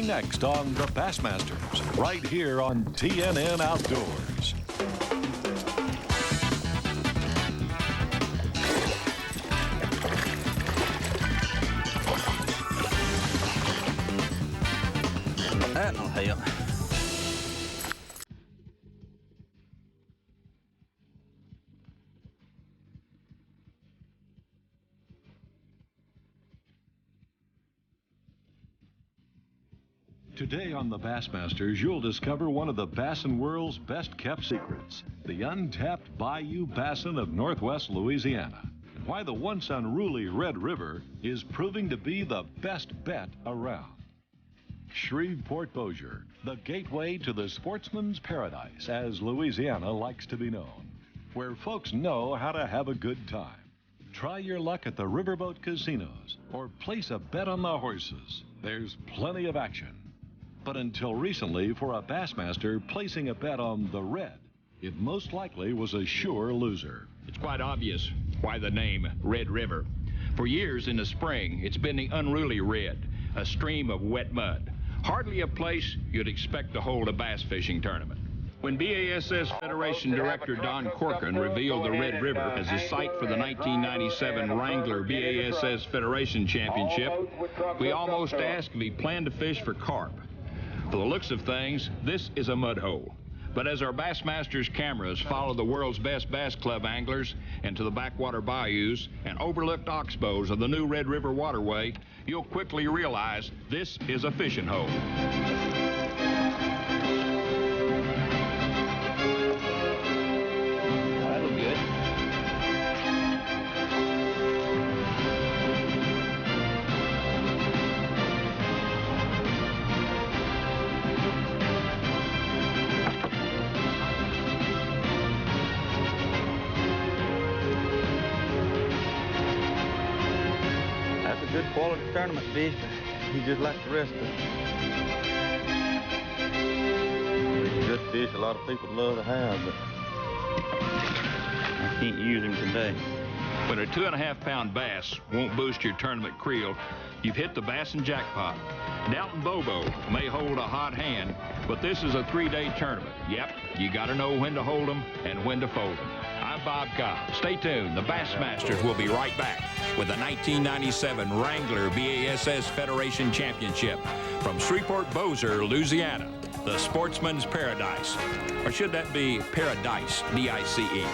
Next on the Bassmasters, right here on TNN Outdoors. That'll help. Today on the Bassmasters, you'll discover one of the bassin world's best-kept secrets, the untapped Bayou Bassin of Northwest Louisiana, and why the once unruly Red River is proving to be the best bet around. Shreveport-Bossier, the gateway to the sportsman's paradise, as Louisiana likes to be known, where folks know how to have a good time. Try your luck at the riverboat casinos or place a bet on the horses. There's plenty of action. But until recently, for a Bassmaster, placing a bet on the Red, it most likely was a sure loser. It's quite obvious why the name Red River. For years in the spring, it's been the unruly Red, a stream of wet mud. Hardly a place you'd expect to hold a bass fishing tournament. When BASS Federation Director Don Corcoran revealed the Red River as a site for the 1997 Wrangler BASS Federation Championship, we almost asked if he planned to fish for carp. For the looks of things, this is a mud hole. But as our Bassmasters cameras follow the world's best Bass Club anglers into the backwater bayous and overlooked oxbows of the new Red River waterway, you'll quickly realize this is a fishing hole. That'll be good. Good quality tournament fish, but he's just like the rest of them. Good fish a lot of people love to have, but I can't use him today. When a 2.5-pound bass won't boost your tournament creel, you've hit the bassin jackpot. Dalton Bobo may hold a hot hand, but this is a 3-day tournament. Yep, you got to know when to hold them and when to fold them. I'm Bob Cobb. Stay tuned. The Bassmasters will be right back with the 1997 Wrangler BASS Federation Championship from Shreveport-Bossier, Louisiana, the sportsman's paradise. Or should that be paradise, D-I-C-E?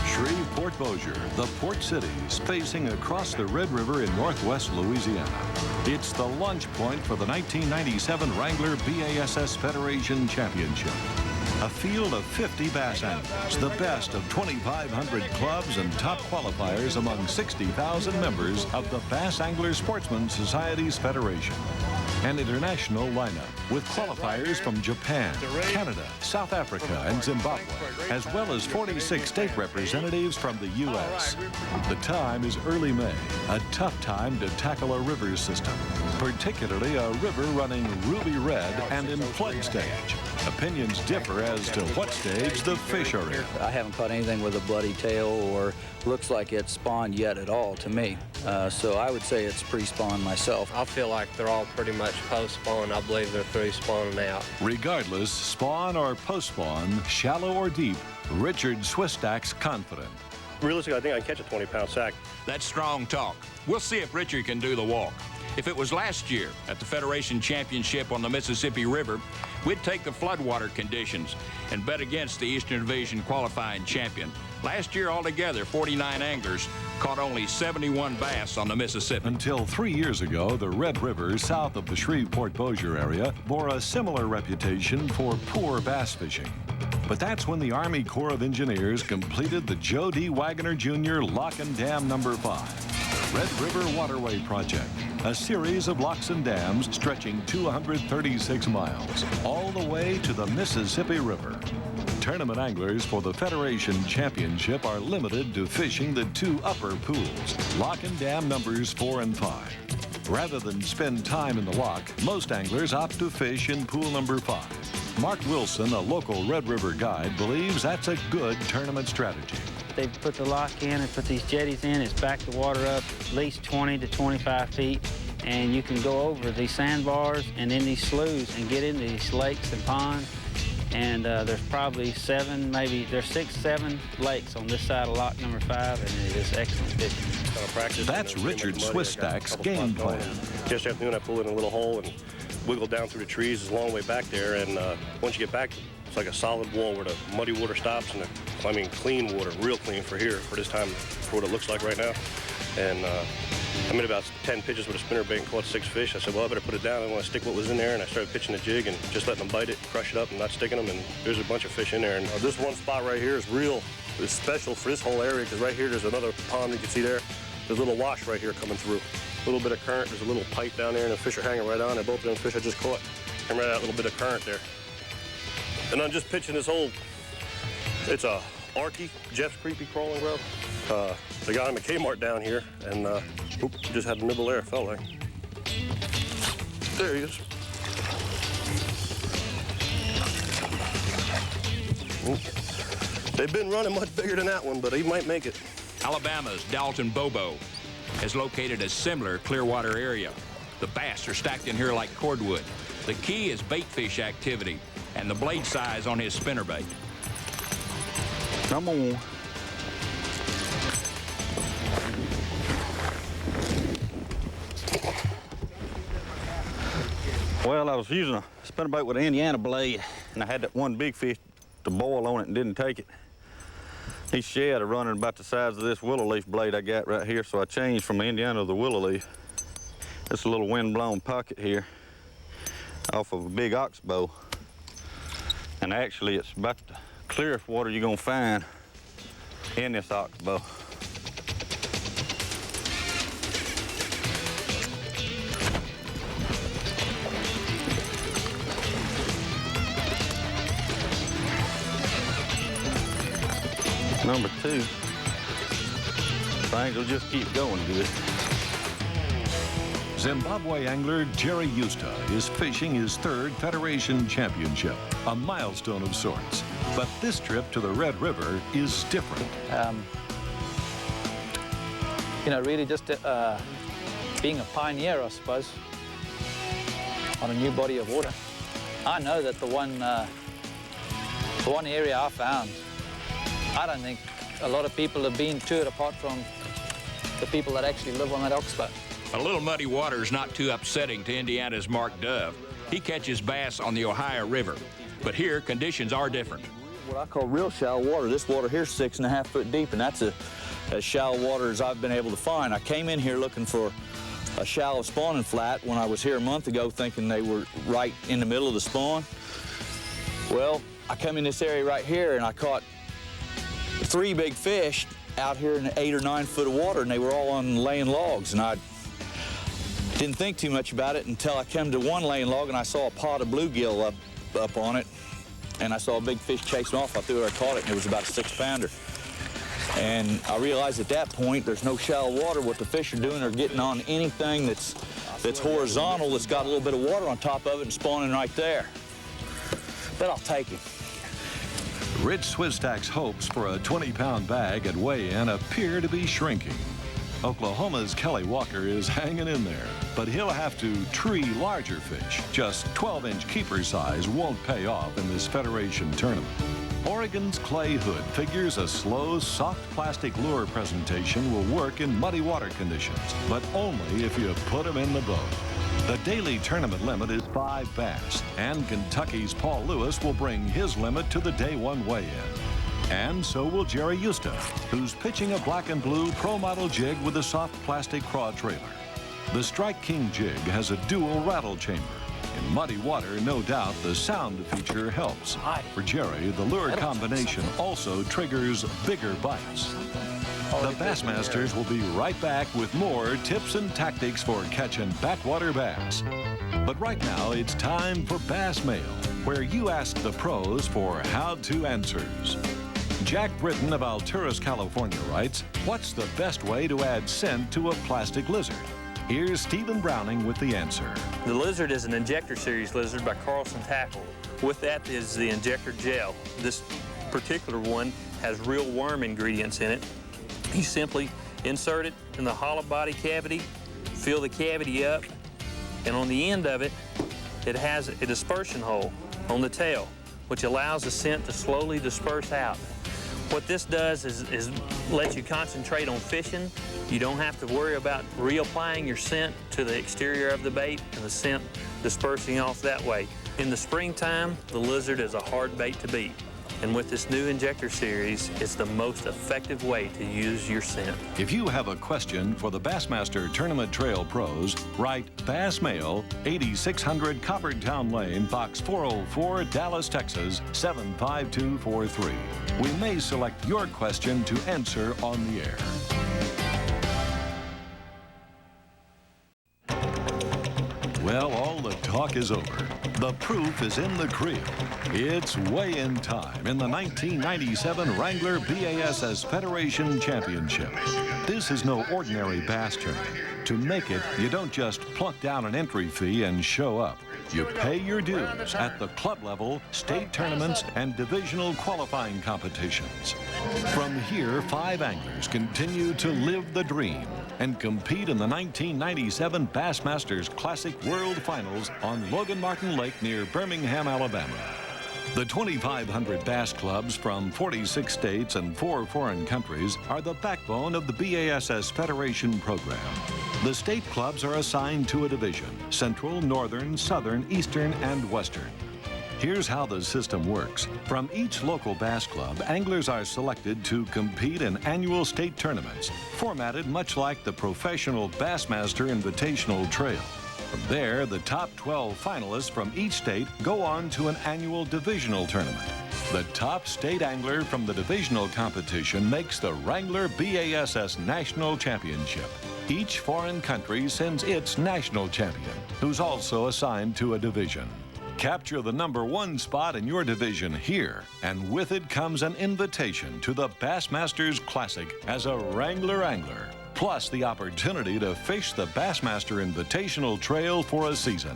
Shreveport-Bossier, the port city spacing across the Red River in northwest Louisiana. It's the launch point for the 1997 Wrangler BASS Federation Championship. A field of 50 bass anglers, the best of 2,500 clubs and top qualifiers among 60,000 members of the Bass Angler Sportsman Society's Federation. An international lineup with qualifiers from Japan, Canada, South Africa, and Zimbabwe, as well as 46 state representatives from the U.S. The time is early May, a tough time to tackle a river system, particularly a river running ruby red and in flood stage. Opinions differ as to what stage the fish are in. I haven't caught anything with a bloody tail or looks like it's spawned yet at all to me. So I would say it's pre-spawn myself. I feel like they're all pretty much post-spawn. I believe they're through spawning out. Regardless, spawn or post-spawn, shallow or deep, Richard Swistak's confident. Realistically, I think I can catch a 20-pound sack. That's strong talk. We'll see if Richard can do the walk. If it was last year at the Federation Championship on the Mississippi River, we'd take the floodwater conditions and bet against the Eastern Division qualifying champion. Last year altogether, 49 anglers caught only 71 bass on the Mississippi. Until 3 years ago, the Red River south of the Shreveport-Bossier area bore a similar reputation for poor bass fishing. But that's when the Army Corps of Engineers completed the Joe D. Wagoner Jr. Lock and Dam No. 5, Red River Waterway Project, a series of locks and dams stretching 236 miles, all the way to the Mississippi River. Tournament anglers for the Federation Championship are limited to fishing the two upper pools, Lock and Dam numbers 4 and 5. Rather than spend time in the lock, most anglers opt to fish in pool number 5. Mark Wilson, a local Red River guide, believes that's a good tournament strategy. They put the lock in and put these jetties in. It's backed the water up at least 20 to 25 feet. And you can go over these sandbars and in these sloughs and get into these lakes and ponds. And there's probably 7, maybe there's 6, 7 lakes on this side of lock number 5, and it is excellent fishing. That's Richard Swistak's game plan. Yesterday afternoon, I pulled in a little hole and wiggled down through the trees. It's a long way back there, and once you get back, it's like a solid wall where the muddy water stops and clean water, real clean for here, for this time, for what it looks like right now. And I made about 10 pitches with a spinnerbait and caught 6 fish. I said, well, I better put it down. I want to stick what was in there, and I started pitching the jig and just letting them bite it, crush it up, and not sticking them. And there's a bunch of fish in there. And this one spot right here is real. It's special for this whole area because right here there's another pond you can see there. There's a little wash right here coming through. A little bit of current. There's a little pipe down there, and the fish are hanging right on it. Both of them fish I just caught came right out, a little bit of current there. And I'm just pitching this whole. It's a Arky, Jeff's Creepy Crawling Ground. The guy in the Kmart down here, and just had a nibble there, felt like. There he is. They've been running much bigger than that one, but he might make it. Alabama's Dalton Bobo has located a similar Clearwater area. The bass are stacked in here like cordwood. The key is bait fish activity and the blade size on his spinnerbait. Come on. Well, I was using a spinnerbait with an Indiana blade, and I had that one big fish to boil on it and didn't take it. He shed running about the size of this willow leaf blade I got right here, so I changed from the Indiana to the willow leaf. It's a little wind-blown pocket here off of a big oxbow. And actually, it's about the clearest water you're gonna find in this oxbow. Number 2, things will just keep going good. Zimbabwe angler Jerry Yusta is fishing his 3rd Federation Championship, a milestone of sorts. But this trip to the Red River is different. You know, really just being a pioneer, I suppose, on a new body of water. I know that the one area I found, I don't think a lot of people have been to it apart from the people that actually live on that oxbow. A little muddy water is not too upsetting to Indiana's Mark Dove. He catches bass on the Ohio River. But here, conditions are different. What I call real shallow water. This water here is 6.5 foot deep, and that's as shallow water as I've been able to find. I came in here looking for a shallow spawning flat when I was here a month ago thinking they were right in the middle of the spawn. Well, I come in this area right here, and I caught 3 big fish out here in 8 or 9 foot of water, and they were all on laying logs. And I didn't think too much about it until I came to one laying log and I saw a pot of bluegill up on it, and I saw a big fish chasing off. I threw it, I caught it, and it was about a 6-pounder. And I realized at that point there's no shallow water. What the fish are doing are getting on anything that's horizontal, that's got a little bit of water on top of it and spawning right there. But I'll take it. Rich Swistak's hopes for a 20-pound bag at weigh-in appear to be shrinking. Oklahoma's Kelly Walker is hanging in there, but he'll have to tree larger fish. Just 12-inch keeper size won't pay off in this Federation tournament. Oregon's Clay Hood figures a slow, soft plastic lure presentation will work in muddy water conditions, but only if you put them in the boat. The daily tournament limit is 5 bass, and Kentucky's Paul Lewis will bring his limit to the day 1 weigh-in. And so will Jerry Yusta, who's pitching a black and blue pro model jig with a soft plastic craw trailer. The Strike King jig has a dual rattle chamber. In muddy water, no doubt, the sound feature helps. For Jerry, the lure combination also triggers bigger bites. The Bassmasters will be right back with more tips and tactics for catching backwater bass. But right now, it's time for Bass Mail, where you ask the pros for how-to answers. Jack Britton of Alturas, California writes, what's the best way to add scent to a plastic lizard? Here's Stephen Browning with the answer. The Lizard is an Injector Series lizard by Carlson Tackle. With that is the injector gel. This particular one has real worm ingredients in it. You simply insert it in the hollow body cavity, fill the cavity up, and on the end of it, it has a dispersion hole on the tail, which allows the scent to slowly disperse out. What this does is let you concentrate on fishing. You don't have to worry about reapplying your scent to the exterior of the bait and the scent dispersing off that way. In the springtime, the lizard is a hard bait to beat. And with this new injector series, it's the most effective way to use your scent. If you have a question for the Bassmaster Tournament Trail Pros, write Bass Mail, 8600 Coppertown Lane, Box 404, Dallas, Texas, 75243. We may select your question to answer on the air. Well, all the talk is over. The proof is in the crib. It's weigh-in time in the 1997 Wrangler BASS Federation Championship. This is no ordinary bass tournament. To make it, you don't just plunk down an entry fee and show up. You pay your dues at the club level, state tournaments, and divisional qualifying competitions. From here, 5 anglers continue to live the dream and compete in the 1997 Bassmasters Classic World Finals on Logan Martin Lake near Birmingham, Alabama. The 2,500 bass clubs from 46 states and 4 foreign countries are the backbone of the BASS Federation program. The state clubs are assigned to a division: Central, Northern, Southern, Eastern, and Western. Here's how the system works. From each local bass club, anglers are selected to compete in annual state tournaments, formatted much like the professional Bassmaster Invitational Trail. From there, the top 12 finalists from each state go on to an annual divisional tournament. The top state angler from the divisional competition makes the Wrangler BASS National Championship. Each foreign country sends its national champion, who's also assigned to a division. Capture the #1 spot in your division here, and with it comes an invitation to the Bassmasters Classic as a Wrangler angler, plus the opportunity to fish the Bassmaster Invitational Trail for a season.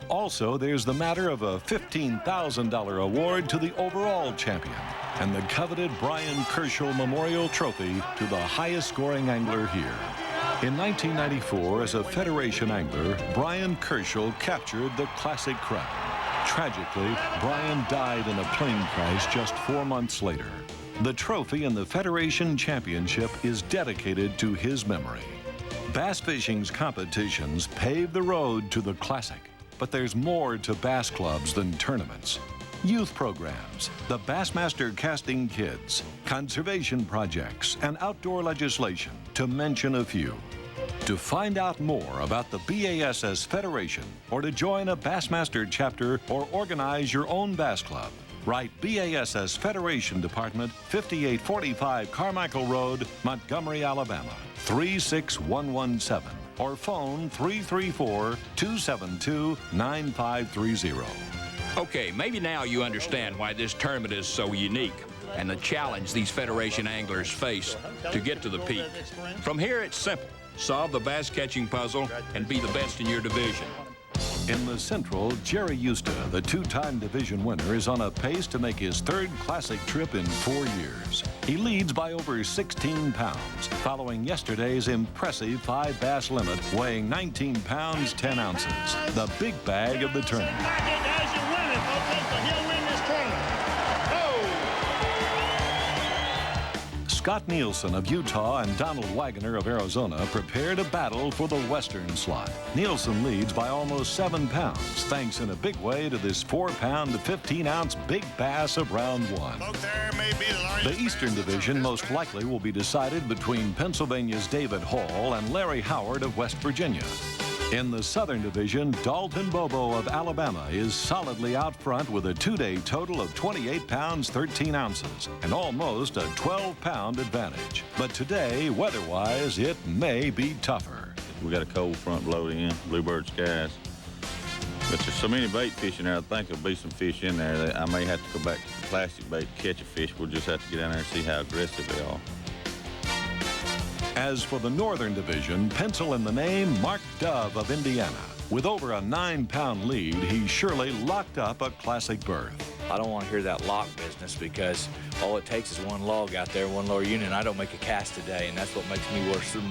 Also, there's the matter of a $15,000 award to the overall champion and the coveted Brian Kerschel Memorial Trophy to the highest scoring angler here. In 1994, as a Federation angler, Brian Kerschel captured the Classic crown. Tragically, Brian died in a plane crash just 4 months later. The trophy in the Federation Championship is dedicated to his memory. Bass fishing's competitions pave the road to the Classic, but there's more to bass clubs than tournaments. Youth programs, the Bassmaster Casting Kids, conservation projects, and outdoor legislation, to mention a few. To find out more about the BASS Federation, or to join a Bassmaster chapter or organize your own bass club, write BASS Federation Department, 5845 Carmichael Road, Montgomery, Alabama, 36117, or phone 334-272-9530. Okay, maybe now you understand why this tournament is so unique and the challenge these Federation anglers face to get to the peak. From here, it's simple. Solve the bass catching puzzle and be the best in your division. In the Central, Jerry Eusta, the 2-time division winner, is on a pace to make his 3rd Classic trip in 4 years. He leads by over 16 pounds, following yesterday's impressive 5 bass limit, weighing 19 pounds, 10 ounces, the big bag of the tournament. Scott Nielsen of Utah and Donald Wagoner of Arizona prepare to battle for the Western slot. Nielsen leads by almost 7 pounds, thanks in a big way to this 4-pound to 15-ounce big bass of round 1. The Eastern Division most likely will be decided between Pennsylvania's David Hall and Larry Howard of West Virginia. In the Southern Division, Dalton Bobo of Alabama is solidly out front with a 2-day total of 28 pounds, 13 ounces, and almost a 12-pound advantage. But today, weather-wise, it may be tougher. We got a cold front blowing in, bluebird skies. But there's so many bait fishing there, I think there'll be some fish in there. I may have to go back to the plastic bait to catch a fish. We'll just have to get down there and see how aggressive they are. As for the Northern Division, pencil in the name Mark Dove of Indiana. With over a 9-pound lead, he surely locked up a classic berth. I don't want to hear that lock business because all it takes is one log out there, one lower unit, and I don't make a cast today, and that's what makes me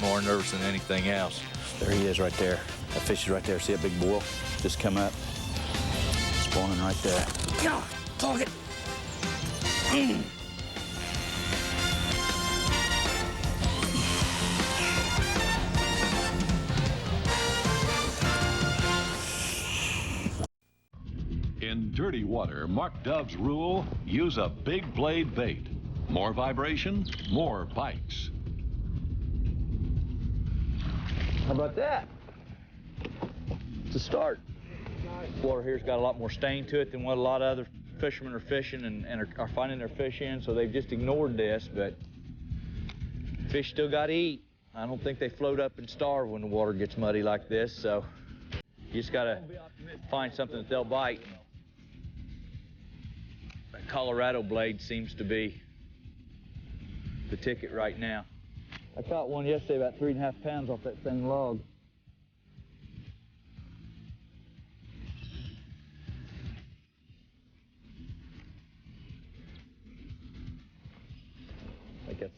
more nervous than anything else. There he is right there. That fish is right there. See that big boil just come up? Spawning right there. Yeah, talk it. In dirty water, Mark Dove's rule, use a big blade bait. More vibration, more bites. How about that? It's a start. Water here's got a lot more stain to it than what a lot of other fishermen are fishing and are finding their fish in, so they've just ignored this, but fish still got to eat. I don't think they float up and starve when the water gets muddy like this, so you just got to find something that they'll bite. That Colorado blade seems to be the ticket right now. I caught one yesterday about 3.5 pounds off that same log. I guess.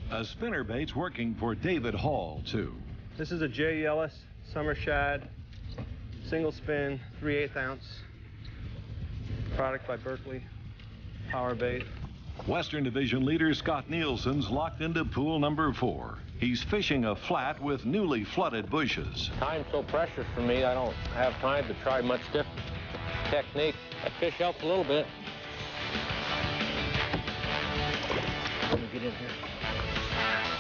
A spinnerbait's working for David Hall, too. This is a J. Ellis Summer Shad, single spin, 3/8 ounce. Product by Berkley, power bait. Western Division leader Scott Nielsen's locked into pool number 4. He's fishing a flat with newly flooded bushes. Time's so precious for me, I don't have time to try much different technique. That fish helps a little bit. Let me get in here.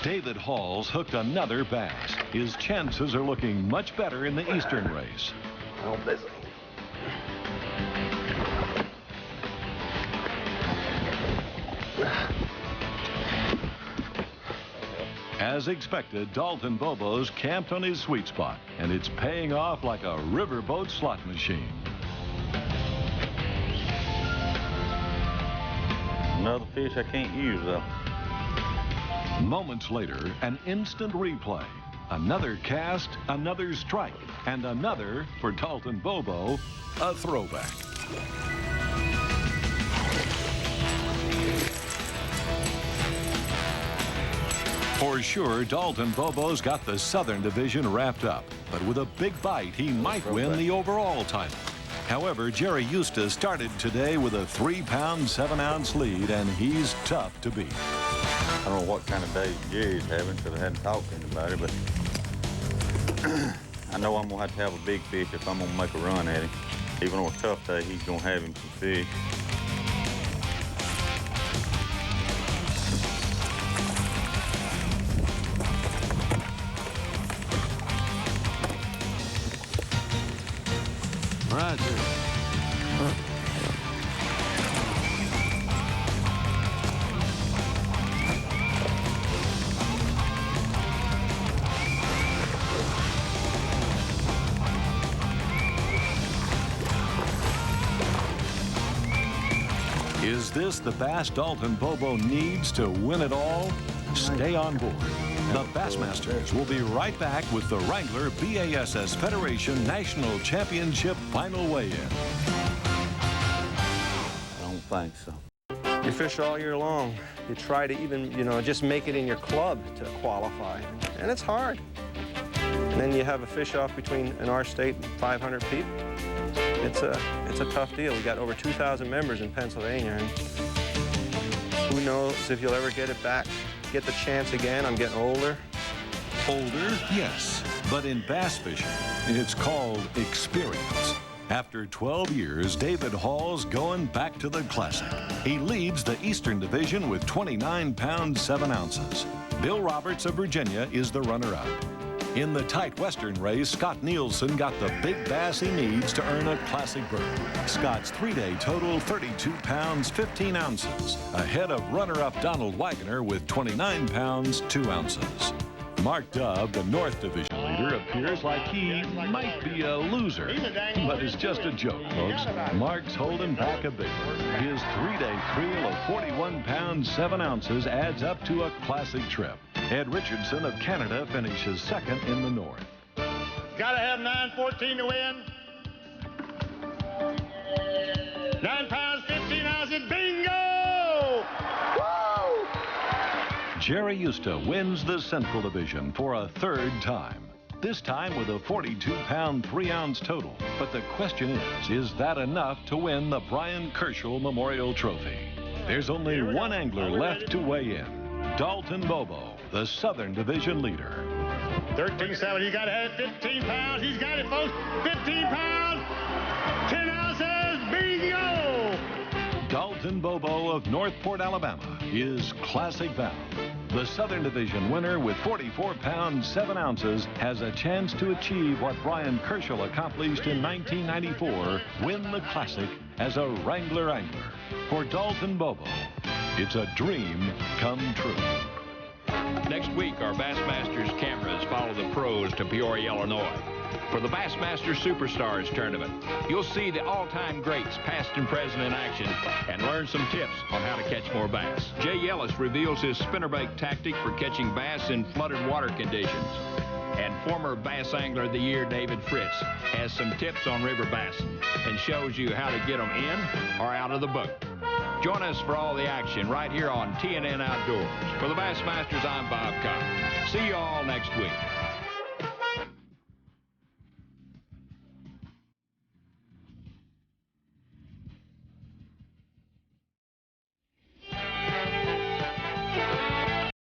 David Hall's hooked another bass. His chances are looking much better in the Eastern race. Oh, busy. As expected, Dalton Bobo's camped on his sweet spot, and it's paying off like a riverboat slot machine. Another fish I can't use, though. Moments later, an instant replay. Another cast, another strike, and another, for Dalton Bobo, a throwback. For sure, Dalton Bobo's got the Southern Division wrapped up, but with a big bite, he might win the overall title. However, Jerry Eustace started today with a 3-pound, 7-ounce lead, and he's tough to beat. I don't know what kind of day Jerry's having because I hadn't talked to anybody, but I know I'm going to have a big fish if I'm going to make a run at him. Even on a tough day, he's going to have him some fish. Roger. Is this the bass Dalton Bobo needs to win it all? Stay on board. The Bassmasters will be right back with the Wrangler BASS Federation National Championship final weigh-in. I don't think so. You fish all year long. You try to even, just make it in your club to qualify. And it's hard. And then you have a fish off between in our state and 500 people. It's a tough deal. We got over 2,000 members in Pennsylvania, and who knows if you'll ever get it back, get the chance again. I'm getting older. Older, yes, but in bass fishing, it's called experience. After 12 years, David Hall's going back to the classic. He leads the Eastern Division with 29 pounds, 7 ounces. Bill Roberts of Virginia is the runner-up. In the tight Western race, Scott Nielsen got the big bass he needs to earn a classic berth. Scott's 3-day total, 32 pounds, 15 ounces, ahead of runner-up Donald Wagner with 29 pounds, 2 ounces. Mark Dove, the North Division leader, angler appears like he might be a loser, but it's just a joke, folks. Mark's holding back a big one. His 3-day creel of 41 pounds, 7 ounces adds up to a classic trip. Ed Richardson of Canada finishes second in the North. Gotta have 9.14 to win. 9 pounds, 15 ounces, bingo! Woo! Jerry Eusta wins the Central Division for a 3rd time. This time with a 42-pound, 3-ounce total. But the question is that enough to win the Brian Kerschel Memorial Trophy? There's only one angler left to weigh in. Dalton Bobo, the Southern Division leader. 13.7, he's got to have 15 pounds. He's got it, folks. 15 pounds, 10 ounces, bingo! Dalton Bobo of Northport, Alabama is classic bound. The Southern Division winner with 44 pounds, 7 ounces has a chance to achieve what Brian Kerschel accomplished in 1994, win the Classic as a Wrangler angler. For Dalton Bobo, it's a dream come true. Next week, our Bassmasters cameras follow the pros to Peoria, Illinois for the Bassmasters Superstars Tournament. You'll see the all-time greats, past and present, in action and learn some tips on how to catch more bass. Jay Yellis reveals his spinnerbait tactic for catching bass in flooded water conditions. And former Bass Angler of the Year, David Fritz, has some tips on river bassing and shows you how to get them in or out of the boat. Join us for all the action right here on TNN Outdoors. For the Bassmasters, I'm Bob Cobb. See you all next week.